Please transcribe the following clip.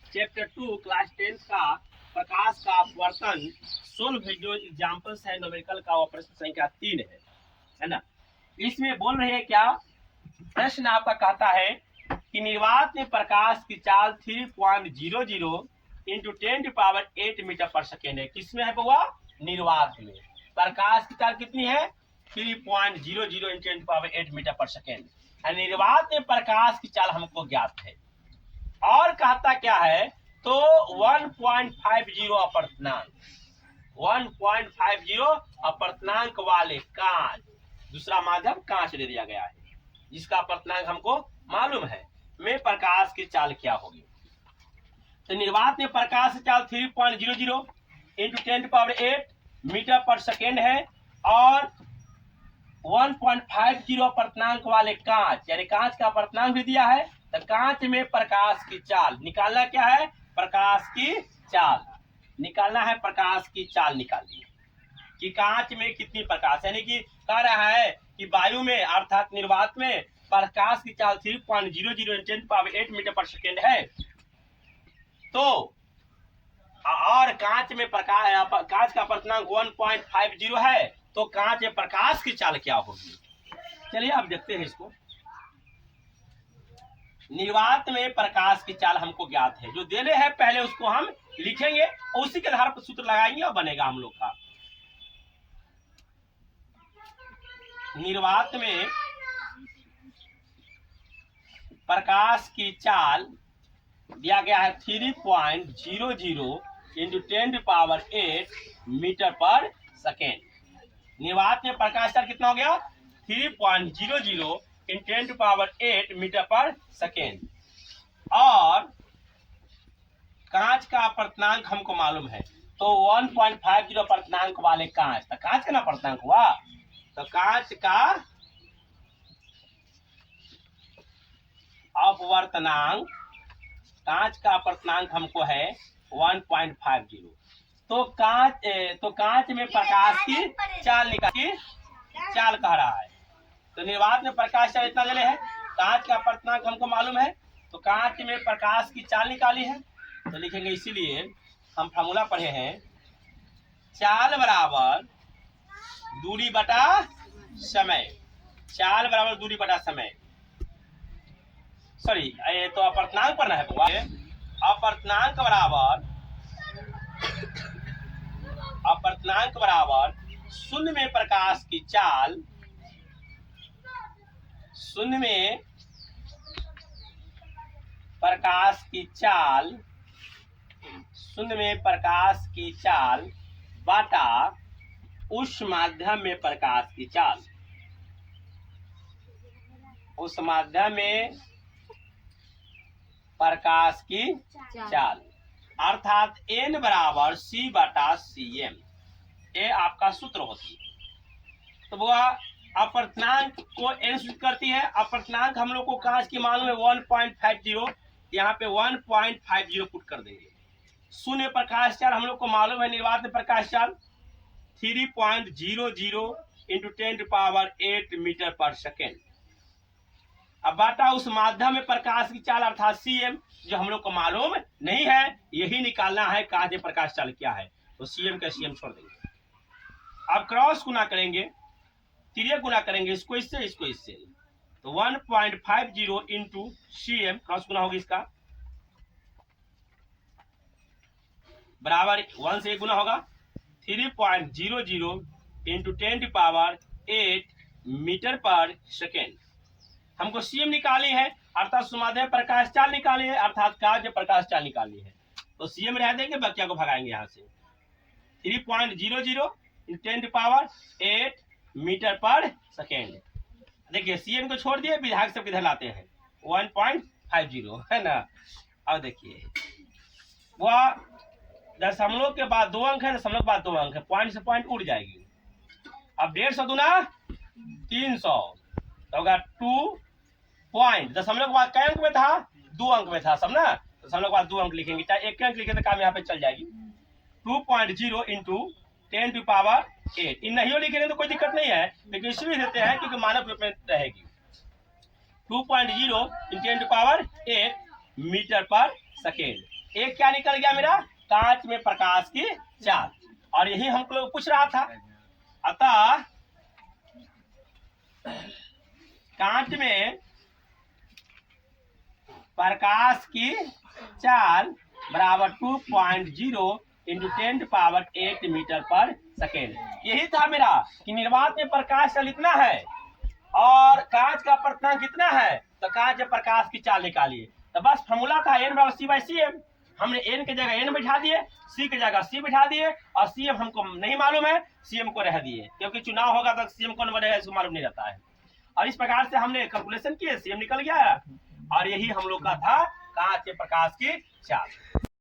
Chapter 2 class 10 का प्रकाश का अपवर्तन सोल्व जो एग्जाम्पल्स है न्यूमेरिकल का, वो प्रश्न संख्या 3 है ना। इसमें बोल रहे हैं क्या, प्रश्न आपका कहता है कि निर्वात में प्रकाश की चाल 3.00 इंटू 10⁸ मीटर पर सेकेंड है। किसमें है बउआ? निर्वात में। प्रकाश की चाल कितनी है? 3.00 इंटू 10⁸ मीटर पर सेकेंड। निर्वात में प्रकाश की चाल हमको ज्ञात है। और कहता क्या है, तो 1.50 अपवर्तनांक, 1.50 अपवर्तनांक वाले कांच, दूसरा माध्यम कांच दे दिया गया है जिसका अपवर्तनांक हमको मालूम है, में प्रकाश की चाल क्या होगी। तो निर्वात में प्रकाश की चाल 3.00 इंटू 10⁸ मीटर पर सेकेंड है और 1.50 अपवर्तनांक वाले कांच, यानी कांच का अपवर्तनांक भी दिया है। तो कांच में प्रकाश की चाल निकालना क्या है? प्रकाश की चाल निकालना है। प्रकाश की चाल निकालनी है कि कांच में कितनी प्रकाश, यानी कि कह रहा है कि वायु में अर्थात निर्वात में प्रकाश की चाल 3.00 10⁸ मीटर पर सेकेंड है। तो और कांच में कांच का अपवर्तनांक 1.50 है, तो कांच में प्रकाश की चाल क्या होगी। चलिए अब देखते हैं इसको। निर्वात में प्रकाश की चाल हमको ज्ञात है, जो देने हैं पहले उसको हम लिखेंगे और उसी के आधार पर सूत्र लगाएंगे और बनेगा हम लोग का। निर्वात में प्रकाश की चाल दिया गया है 3.00 इंटू 10⁸ मीटर पर सेकेंड। निर्वात में प्रकाश चाल कितना हो गया? 3.00 इन 10⁸ मीटर पर सेकेंड। और कांच का अपवर्तनांक हमको मालूम है, तो 1.50 अपवर्तनांक वाले कांच, तो कांच का ना अपवर्तनांक हुआ, तो कांच का अपवर्तनांक, कांच का अपवर्तनांक हमको है 1.50। तो कांच में प्रकाश की चाल निकाल, चाल कह रहा है। तो निर्वात में प्रकाश चाल इतना ले है, कांच का अपवर्तनांक हमको मालूम है, तो कांच में प्रकाश की चाल निकाली है। तो लिखेंगे, इसीलिए हम फार्मूला पढ़े हैं, चाल बराबर दूरी बटा समय। चाल बराबर दूरी बटा समय, सॉरी ये तो अपवर्तनांक पढ़ना है। अपवर्तनांक बराबर शून्य में प्रकाश की चाल, शून्य में प्रकाश की चाल, शून्य में प्रकाश की चाल बाटा उस माध्यम में प्रकाश की चाल, उस माध्यम में प्रकाश की चाल, अर्थात n बराबर c बटा cm। ये आपका सूत्र होती है। तो वह अपवर्तनांक को n सूचित करती है। अपवर्तनांक हम लोग को कांच की मालूम है 1.50, यहाँ पे 1.50 पुट कर देंगे। शून्य प्रकाश चाल हम लोग को मालूम है, निर्वात में प्रकाश चाल 3.00 इंटू 10⁸ मीटर पर सेकेंड। अब बाटा उस माध्यम में प्रकाश की चाल अर्थात cm, जो हम लोग को मालूम नहीं है, यही निकालना है कांच में प्रकाश चाल क्या है। तो cm का cm छोड़ देंगे। अब क्रॉस गुना करेंगे, तिर्यक गुना करेंगे, इसको इससे इसको इससे, तो 1.50 इंटू cm क्रॉस गुना होगी इसका, बराबर 1 से 1 गुना होगा 3.00 इंटू 10⁸ मीटर पर सेकेंड। हमको cm निकाली है, अर्थात सुमाध्य प्रकाश चाल निकाली है, अर्थात कांच प्रकाश चाल निकाली है। तो cm रह देंगे, बकिया को भगाएंगे यहाँ से। 3.00 इंटू 10⁸ मीटर पर सेकेंड। देखिए cm को छोड़ दिए, विधायक सब किधर लाते हैं, 1.50 है ना। अब देखिए वह दशमलव के बाद 2 अंक है, दशमलव के बाद 2 अंक है, पॉइंट से पॉइंट उड़ जाएगी। अब 150 दूना 300, तो होगा 2 पॉइंट, दशमलव के बाद कई अंक में था? 2 अंक में था सब ना। दशमलव के बाद 2 अंक लिखेंगे, चाहे 1 अंक लिखे तो काम यहाँ पे चल जाएगी। 2.0 इंटू 10⁸ इन नहीं लिखेंगे तो कोई दिक्कत नहीं है, लेकिन इसलिए देते हैं क्योंकि मानक रूप में रहेगी। 2.0 इन 10⁸ मीटर पर सेकेंड। एक क्या निकल गया मेरा, कांच में प्रकाश की चाल, और यही हमको लोग पूछ रहा था। अतः कांच में प्रकाश की चाल बराबर 2.0 इंटू 10⁸ मीटर पर सेकेंड। यही था मेरा कि निर्वात में प्रकाश चाल इतना है और कांच का अपर्तनांक कितना है, तो कांच में प्रकाश की चाल निकालिए। तो बस फॉर्मूला था n बराबर c बाई सी एम। हमने n की जगह n बैठा दिए, c की जगह c बैठा दिए, और cm हमको नहीं मालूम है, cm को रह दिए, क्योंकि चुनाव होगा तो cm कौन बनेगा इसको मालूम नहीं रहता है। और इस प्रकार से हमने कैलकुलेशन किए, cm निकल गया, और यही हम लोग का था कांच के प्रकाश की चाल।